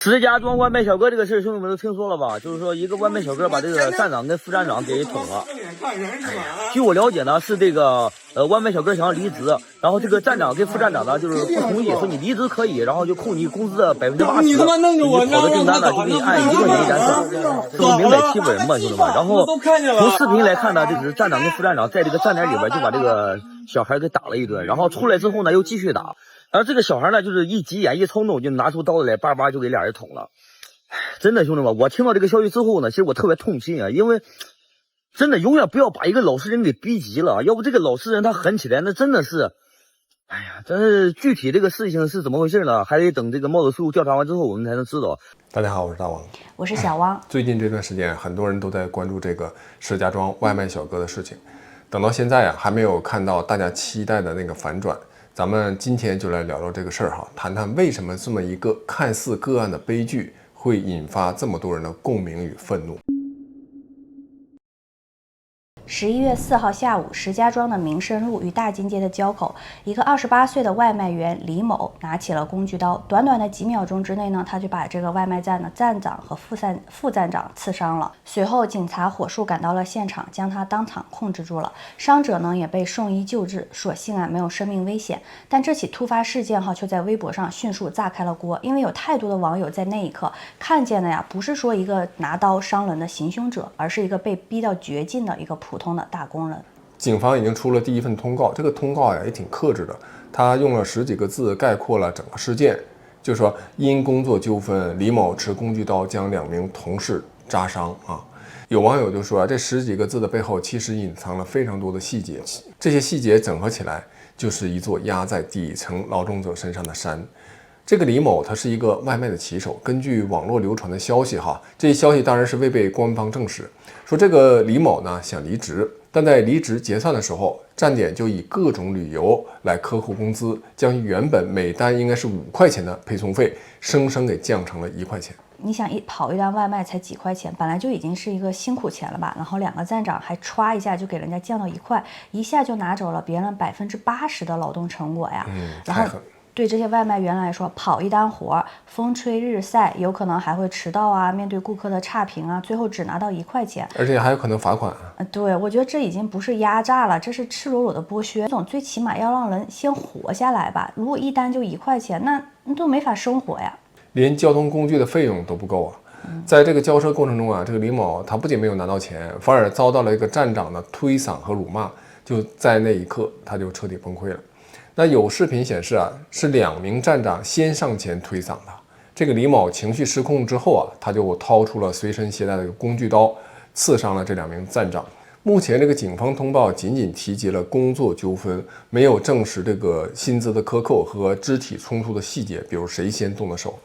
石家庄外卖小哥这个事，兄弟们都听说了吧？就是说，一个外卖小哥把这个站长跟副站长给捅了。据我了解呢，是这个外卖小哥想要离职，然后这个站长跟副站长呢就是不同意，说你离职可以，然后就扣你工资的80%，你跑的订单呢就给你按1块钱减少，这不明摆欺负人嘛，兄弟们。然后从视频来看呢，这个站长跟副站长在这个站点里边就把这个小孩给打了一顿，然后出来之后呢又继续打。然后这个小孩呢，就是一急眼一冲动，就拿出刀子来，叭叭就给俩人捅了。真的，兄弟们，我听到这个消息之后呢，其实我特别痛心啊，因为真的永远不要把一个老实人给逼急了，要不这个老实人他狠起来，那真的是，哎呀，但是具体这个事情是怎么回事呢？还得等这个帽子叔叔调查完之后，我们才能知道。大家好，我是大王，我是小汪。最近这段时间，很多人都在关注这个石家庄外卖小哥的事情，等到现在啊，还没有看到大家期待的那个反转。咱们今天就来聊聊这个事儿哈，谈谈为什么这么一个看似个案的悲剧会引发这么多人的共鸣与愤怒。11月4号下午，石家庄的民生路与大金街的交口，一个28岁的外卖员李某拿起了工具刀，短短的几秒钟之内呢，他就把这个外卖站的站长和副站长刺伤了。随后，警察火速赶到了现场，将他当场控制住了。伤者呢也被送医救治，所幸啊没有生命危险。但这起突发事件却在微博上迅速炸开了锅，因为有太多的网友在那一刻看见的呀，不是说一个拿刀伤人的行凶者，而是一个被逼到绝境的一个普通的打工人。警方已经出了第一份通告，这个通告呀也挺克制的，他用了10几个字概括了整个事件，就说因工作纠纷，李某持工具刀将2名同事扎伤啊。有网友就说这10几个字的背后其实隐藏了非常多的细节，这些细节整合起来就是一座压在底层劳动者身上的山。这个李某他是一个外卖的骑手，根据网络流传的消息哈，这些消息当然是未被官方证实，说这个李某呢想离职，但在离职结算的时候，站点就以各种理由来克扣工资，将原本每单应该是5块钱的配送费，生生给降成了1块钱。你想跑一单外卖才几块钱，本来就已经是一个辛苦钱了吧，然后2个站长还歘一下就给人家降到1块，一下就拿走了别人80%的劳动成果呀。然后对这些外卖员来说，跑一单活，风吹日晒，有可能还会迟到啊，面对顾客的差评啊，最后只拿到1块钱，而且还有可能罚款。对，我觉得这已经不是压榨了，这是赤裸裸的剥削。这种最起码要让人先活下来吧。如果一单就1块钱，那都没法生活呀。连交通工具的费用都不够啊。在这个交车过程中啊，这个李某他不仅没有拿到钱，反而遭到了一个站长的推搡和辱骂，就在那一刻他就彻底崩溃了。那有视频显示啊，是2名站长先上前推搡他。这个李某情绪失控之后啊，他就掏出了随身携带的工具刀，刺伤了这2名站长。目前这个警方通报仅仅提及了工作纠纷，没有证实这个薪资的克扣和肢体冲突的细节，比如谁先动的手。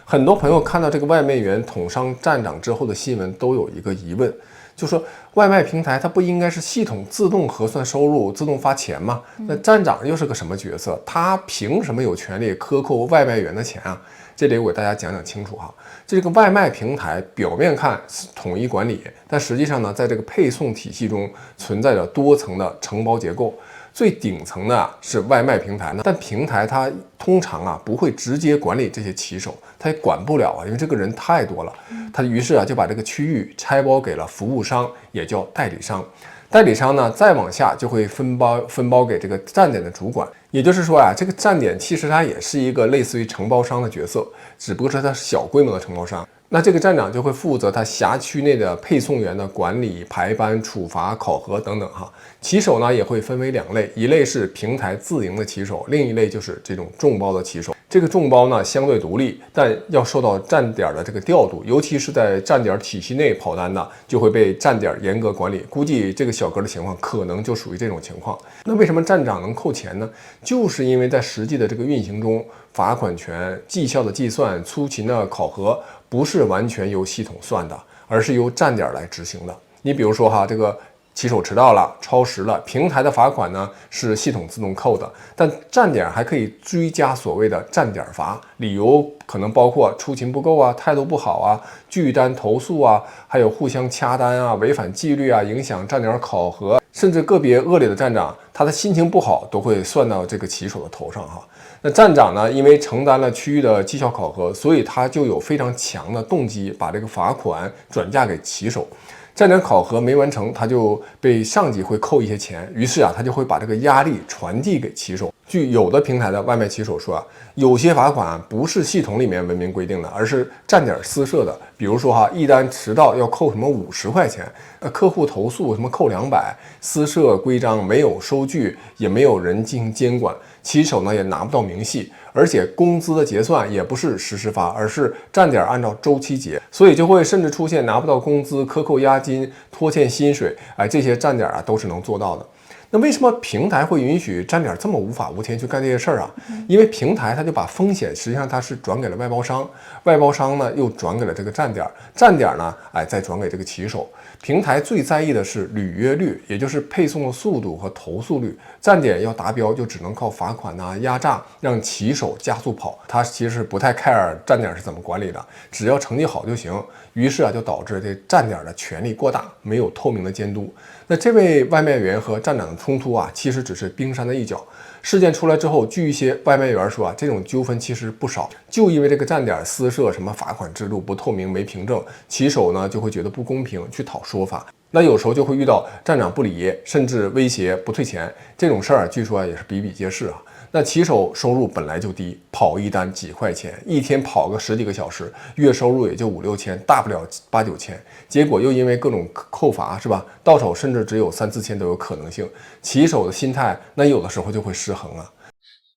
很多朋友看到这个外卖员捅伤站长之后的新闻，都有一个疑问，就说外卖平台它不应该是系统自动核算收入、自动发钱吗？那站长又是个什么角色？他凭什么有权利克扣外卖员的钱啊？这里我给大家讲讲清楚哈。这个外卖平台表面看是统一管理，但实际上呢，在这个配送体系中存在着多层的承包结构。最顶层的是外卖平台呢，但平台它通常不会直接管理这些骑手，它也管不了啊，因为这个人太多了。他于是就把这个区域拆包给了服务商，也叫代理商。代理商呢，再往下就会分包给这个站点的主管。也就是说这个站点其实它也是一个类似于承包商的角色，只不过是它是小规模的承包商。那这个站长就会负责他辖区内的配送员的管理、排班、处罚、考核等等哈。骑手呢也会分为2类，一类是平台自营的骑手，另一类就是这种众包的骑手。这个众包呢相对独立，但要受到站点的这个调度，尤其是在站点体系内跑单的，就会被站点严格管理。估计这个小哥的情况可能就属于这种情况。那为什么站长能扣钱呢？就是因为在实际的这个运行中，罚款权、绩效的计算、出勤的考核不是完全由系统算的，而是由站点来执行的。你比如说这个骑手迟到了、超时了，平台的罚款呢是系统自动扣的，但站点还可以追加所谓的站点罚，理由可能包括出勤不够啊、态度不好啊、拒单投诉啊，还有互相掐单啊、违反纪律啊、影响站点考核，甚至个别恶劣的站长他的心情不好都会算到这个骑手的头上哈。那站长呢，因为承担了区域的绩效考核，所以他就有非常强的动机把这个罚款转嫁给骑手。站长考核没完成，他就被上级会扣一些钱，于是他就会把这个压力传递给骑手。据有的平台的外卖骑手说有些罚款不是系统里面文明规定的，而是站点私设的。比如说一单迟到要扣什么50块钱，客户投诉什么扣200，私设规章没有收据，也没有人进行监管，骑手呢也拿不到明细，而且工资的结算也不是实时发，而是站点按照周期结，所以就会甚至出现拿不到工资、克扣押金、拖欠薪水，这些站点都是能做到的。那为什么平台会允许站点这么无法无天去干这些事儿啊？因为平台它就把风险实际上它是转给了外包商，外包商呢又转给了这个站点，站点呢再转给这个骑手。平台最在意的是履约率，也就是配送的速度和投诉率。站点要达标，就只能靠罚款压榨，让骑手加速跑。他其实不太 care 站点是怎么管理的，只要成绩好就行。于是就导致这站点的权力过大，没有透明的监督。那这位外卖员和站长的冲突其实只是冰山的一角。事件出来之后，据一些外卖员说这种纠纷其实不少，就因为这个站点私设什么罚款制度不透明、没凭证，骑手呢就会觉得不公平，去讨说法。那有时候就会遇到站长不理，甚至威胁不退钱，这种事儿据说也是比比皆是那骑手收入本来就低，跑一单几块钱，一天跑个10几个小时，月收入也就5、6千，大不了8、9千，结果又因为各种扣罚是吧，到手甚至只有3、4千都有可能性。骑手的心态那有的时候就会失衡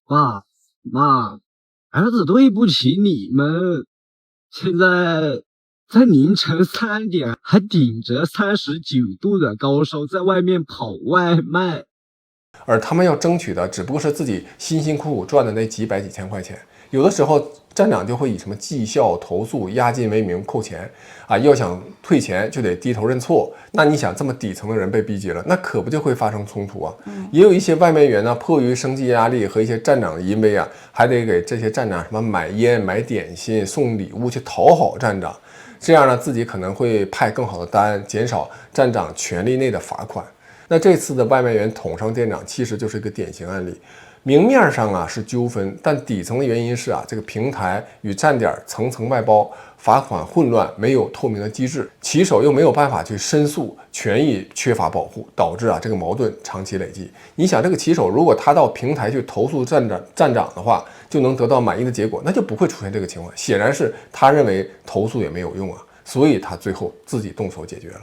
爸妈，儿子对不起你们，现在在凌晨3点还顶着39度的高烧在外面跑外卖，而他们要争取的只不过是自己辛辛苦苦赚的那几百几千块钱。有的时候站长就会以什么绩效、投诉、押金为名扣钱要想退钱就得低头认错。那你想这么底层的人被逼急了，那可不就会发生冲突也有一些外卖员呢，迫于生计压力和一些站长的淫威还得给这些站长什么买烟、买点心、送礼物去讨好站长。这样呢，自己可能会派更好的单，减少站长权力内的罚款。那这次的外卖员捅伤店长其实就是一个典型案例。明面上是纠纷，但底层的原因是这个平台与站点层层外包，罚款混乱，没有透明的机制，骑手又没有办法去申诉，权益缺乏保护，导致这个矛盾长期累积。你想这个骑手如果他到平台去投诉站长的话，就能得到满意的结果，那就不会出现这个情况。显然是他认为投诉也没有用所以他最后自己动手解决了。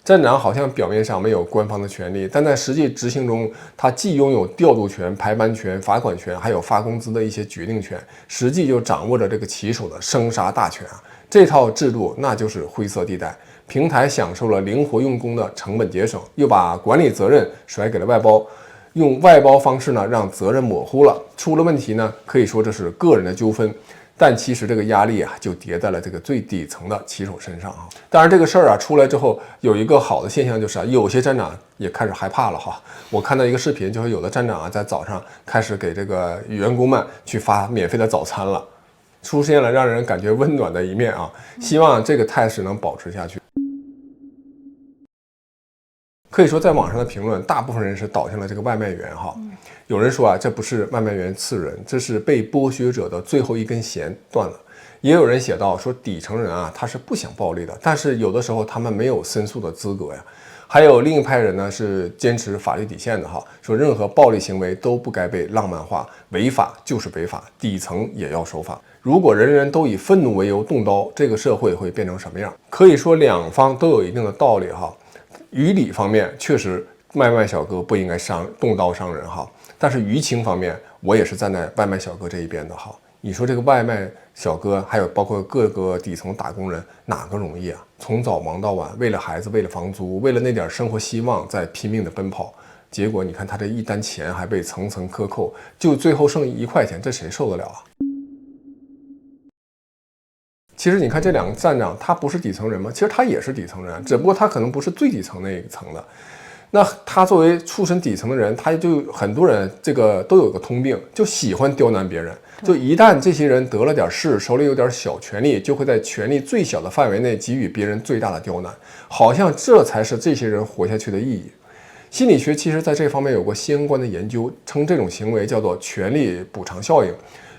站长好像表面上没有官方的权利，但在实际执行中，他既拥有调度权、排班权、罚款权，还有发工资的一些决定权，实际就掌握着这个骑手的生杀大权这套制度那就是灰色地带。平台享受了灵活用工的成本节省，又把管理责任甩给了外包，用外包方式呢让责任模糊了。出了问题呢，可以说这是个人的纠纷。但其实这个压力就叠在了这个最底层的骑手身上当然这个事儿出来之后，有一个好的现象就是有些站长也开始害怕了我看到一个视频，就是有的站长在早上开始给这个员工们去发免费的早餐了，出现了让人感觉温暖的一面希望这个态势能保持下去。可以说在网上的评论，大部分人是导向了这个外卖员有人说这不是外卖员刺人，这是被剥削者的最后一根弦断了。也有人写到说底层人他是不想暴力的，但是有的时候他们没有申诉的资格还有另一派人呢是坚持法律底线的说任何暴力行为都不该被浪漫化，违法就是违法，底层也要守法。如果人人都以愤怒为由动刀，这个社会会变成什么样？可以说两方都有一定的道理于理方面确实外卖小哥不应该动刀伤人但是于情方面，我也是站在外卖小哥这一边的你说这个外卖小哥还有包括各个底层打工人，哪个容易从早忙到晚，为了孩子，为了房租，为了那点生活希望在拼命的奔跑，结果你看他这一单钱还被层层克扣，就最后剩1块钱，这谁受得了其实你看这两个站长，他不是底层人吗？其实他也是底层人，只不过他可能不是最底层那一层的。那他作为出身底层的人，他就很多人这个都有个通病，就喜欢刁难别人。就一旦这些人得了点势，手里有点小权力，就会在权力最小的范围内给予别人最大的刁难，好像这才是这些人活下去的意义。心理学其实在这方面有过相关的研究，称这种行为叫做权力补偿效应。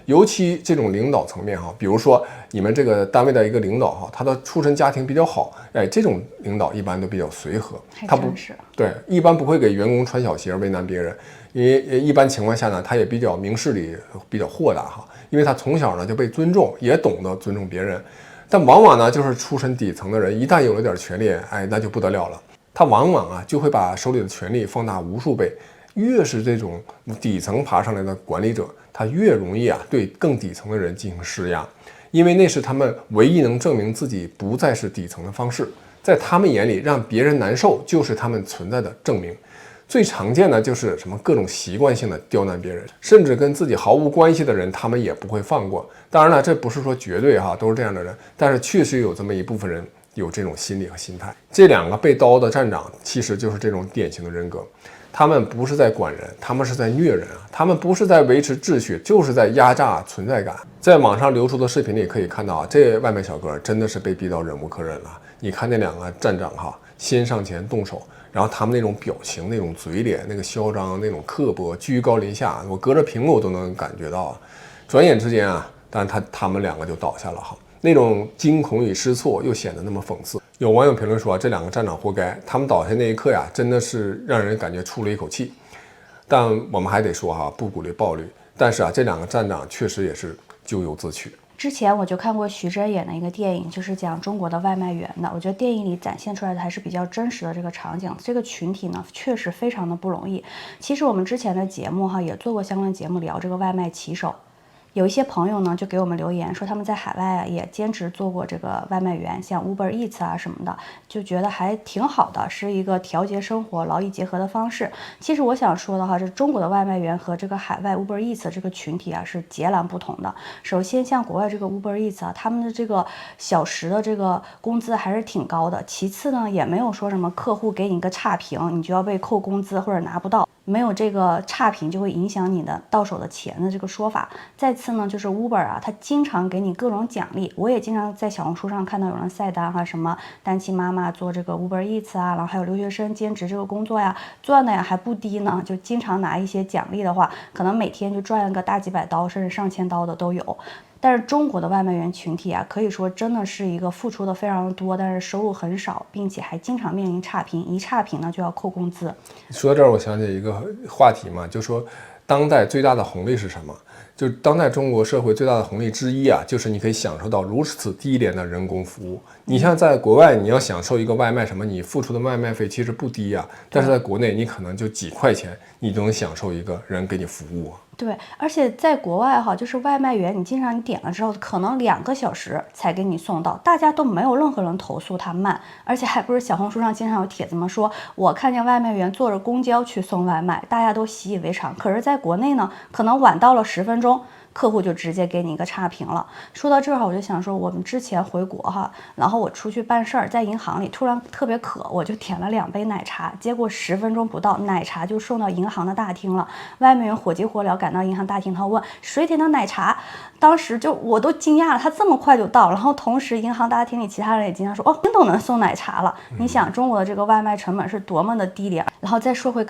尤其这种领导层面哈，比如说你们这个单位的一个领导哈，他的出身家庭比较好，哎，这种领导一般都比较随和，他不对，一般不会给员工穿小鞋为难别人。因为一般情况下呢，他也比较明事理，比较豁达哈，因为他从小呢就被尊重，也懂得尊重别人。但往往呢，就是出身底层的人，一旦有了点权利，哎，那就不得了了。他往往啊就会把手里的权力放大无数倍。越是这种底层爬上来的管理者，他越容易啊对更底层的人进行施压，因为那是他们唯一能证明自己不再是底层的方式。在他们眼里，让别人难受就是他们存在的证明。最常见的就是什么各种习惯性的刁难别人，甚至跟自己毫无关系的人，他们也不会放过。当然了，这不是说绝对哈都是这样的人，但是确实有这么一部分人有这种心理和心态。这两个被刀的站长其实就是这种典型的人格。他们不是在管人，他们是在虐人啊！他们不是在维持秩序，就是在压榨存在感。在网上流出的视频里可以看到啊，这外卖小哥真的是被逼到忍无可忍了。你看那两个站长哈，先上前动手，然后他们那种表情、那种嘴脸、那个嚣张、那种刻薄、居高临下，我隔着屏幕都能感觉到啊。转眼之间啊，但是他们两个就倒下了哈。那种惊恐与失措又显得那么讽刺。有网友评论说，这两个站长活该，他们倒下那一刻呀，真的是让人感觉出了一口气。但我们还得说哈，不鼓励暴力。但是啊，这两个站长确实也是咎由自取。之前我就看过徐峥演的一个电影，就是讲中国的外卖员的。我觉得电影里展现出来的还是比较真实的这个场景。这个群体呢，确实非常的不容易。其实我们之前的节目哈，也做过相关节目聊这个外卖骑手。有一些朋友呢就给我们留言说他们在海外啊也兼职做过这个外卖员，像 Uber Eats 啊什么的，就觉得还挺好的，是一个调节生活劳逸结合的方式。其实我想说的哈，这中国的外卖员和这个海外 Uber Eats 这个群体啊是截然不同的。首先像国外这个 Uber Eats 啊，他们的这个小时的这个工资还是挺高的。其次呢，也没有说什么客户给你一个差评你就要被扣工资或者拿不到，没有这个差评就会影响你的到手的钱的这个说法。再次呢，就是 Uber 啊，它经常给你各种奖励。我也经常在小红书上看到有人晒单哈，什么单亲妈妈做这个 Uber Eats 啊，然后还有留学生兼职这个工作呀，赚的呀还不低呢。就经常拿一些奖励的话，可能每天就赚个大几百刀，甚至上千刀的都有。但是中国的外卖员群体啊，可以说真的是一个付出的非常多，但是收入很少，并且还经常面临差评，一差评呢就要扣工资。说到这儿，我想起一个话题嘛，就说当代最大的红利是什么？就当代中国社会最大的红利之一啊，就是你可以享受到如此低廉的人工服务。你像在国外，你要享受一个外卖什么，你付出的外卖费其实不低啊，但是在国内你可能就几块钱，你就能享受一个人给你服务啊。对，而且在国外哈，就是外卖员，你经常你点了之后，可能2个小时才给你送到，大家都没有任何人投诉他慢，而且还不是小红书上经常有帖子吗？说我看见外卖员坐着公交去送外卖，大家都习以为常。可是在国内呢，可能晚到了10分钟，客户就直接给你一个差评了。说到这儿，我就想说，我们之前回国哈，然后我出去办事儿，在银行里突然特别渴，我就点了2杯奶茶，结果10分钟不到，奶茶就送到银行的大厅了。外卖员火急火燎赶到银行大厅，他问谁点的奶茶，当时就我都惊讶了，他这么快就到。然后同时银行大厅里其他人也惊讶说，哦，您都能送奶茶了。你想中国的这个外卖成本是多么的低廉。然后再说回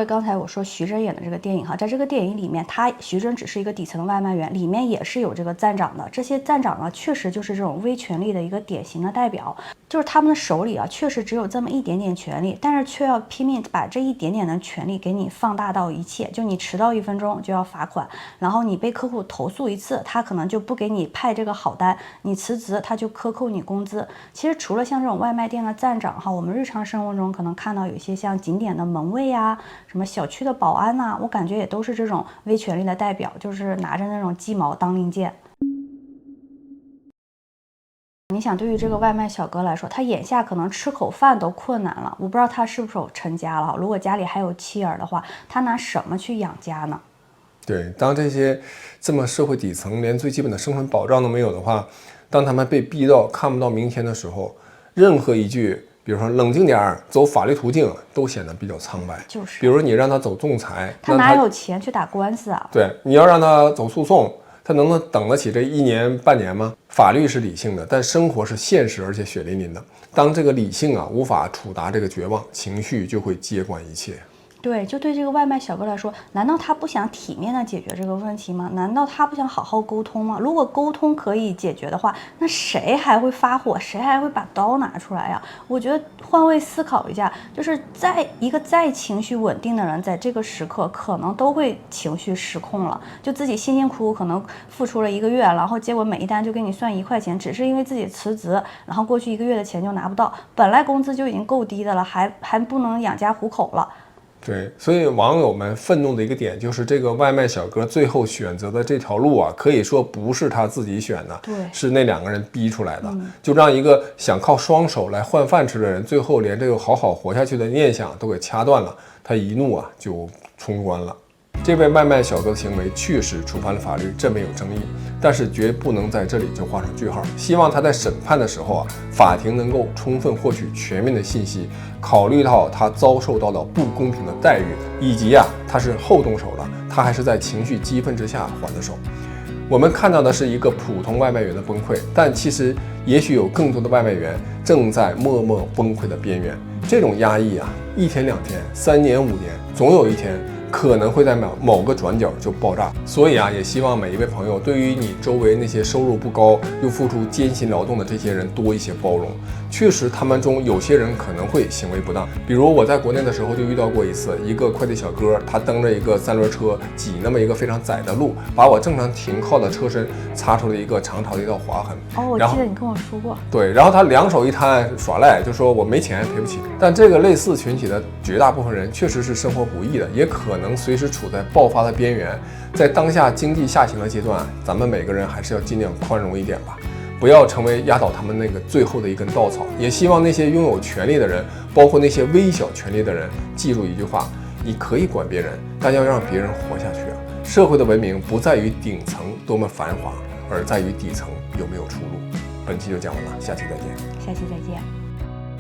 刚才我说徐峥演的这个电影哈，在这个电影里面，徐峥只是一个底层的外卖员，里面也是有这个站长的。这些站长呢，确实就是这种威权力的一个典型的代表，就是他们的手里啊，确实只有这么一点点权利，但是却要拼命把这一点点的权利给你放大到一切。就你迟到1分钟就要罚款，然后你被客户投诉1次，他可能就不给你派这个好单，你辞职他就克扣你工资。其实除了像这种外卖店的站长哈，我们日常生活中可能看到有一些像景点的门卫啊，什么小区的保安呐，我感觉也都是这种威权力的代表，就是拿着那种鸡毛当令箭。你想，对于这个外卖小哥来说，他眼下可能吃口饭都困难了，我不知道他是不是成家了。如果家里还有妻儿的话，他拿什么去养家呢？对，当这些这么社会底层连最基本的生存保障都没有的话，当他们被逼到看不到明天的时候，任何一句比如说冷静点，走法律途径都显得比较苍白。就是，比如你让他走仲裁，他哪有钱去打官司啊？对，你要让他走诉讼，他能等得起这1年半年吗？法律是理性的，但生活是现实而且血淋淋的。当这个理性无法触达这个绝望，情绪就会接管一切。对，就对这个外卖小哥来说，难道他不想体面的解决这个问题吗？难道他不想好好沟通吗？如果沟通可以解决的话，那谁还会发火？谁还会把刀拿出来呀？我觉得换位思考一下，就是再情绪稳定的人，在这个时刻可能都会情绪失控了，就自己辛辛苦苦可能付出了1个月，然后结果每一单就给你算1块钱，只是因为自己辞职，然后过去1个月的钱就拿不到，本来工资就已经够低的了，还不能养家糊口了。对，所以网友们愤怒的一个点就是这个外卖小哥最后选择的这条路可以说不是他自己选的，对，是那2个人逼出来的，就让一个想靠双手来换饭吃的人，最后连这个好好活下去的念想都给掐断了。他一怒就冲关了。这位外卖小哥的行为确实触犯了法律，这没有争议，但是绝不能在这里就画上句号。希望他在审判的时候法庭能够充分获取全面的信息，考虑到他遭受到了不公平的待遇，以及他是后动手了，他还是在情绪激愤之下还的手。我们看到的是一个普通外卖员的崩溃，但其实也许有更多的外卖员正在默默崩溃的边缘。这种压抑1天2天3年5年，总有一天可能会在某个转角就爆炸。所以也希望每一位朋友对于你周围那些收入不高又付出艰辛劳动的这些人多一些包容。确实他们中有些人可能会行为不当，比如我在国内的时候就遇到过一次，一个快递小哥他蹬着一个3轮车挤那么一个非常窄的路，把我正常停靠的车身擦出了一个长长的一道划痕。我记得你跟我说过。对，然后他2手一摊耍赖，就说我没钱赔不起。但这个类似群体的绝大部分人确实是生活不易的，也可能随时处在爆发的边缘。在当下经济下行的阶段，咱们每个人还是要尽量宽容一点吧，不要成为压倒他们那个最后的一根稻草。也希望那些拥有权利的人，包括那些微小权利的人，记住一句话：你可以管别人，但要让别人活下去社会的文明不在于顶层多么繁华，而在于底层有没有出路。本期就讲完了，下期再见。下期再见。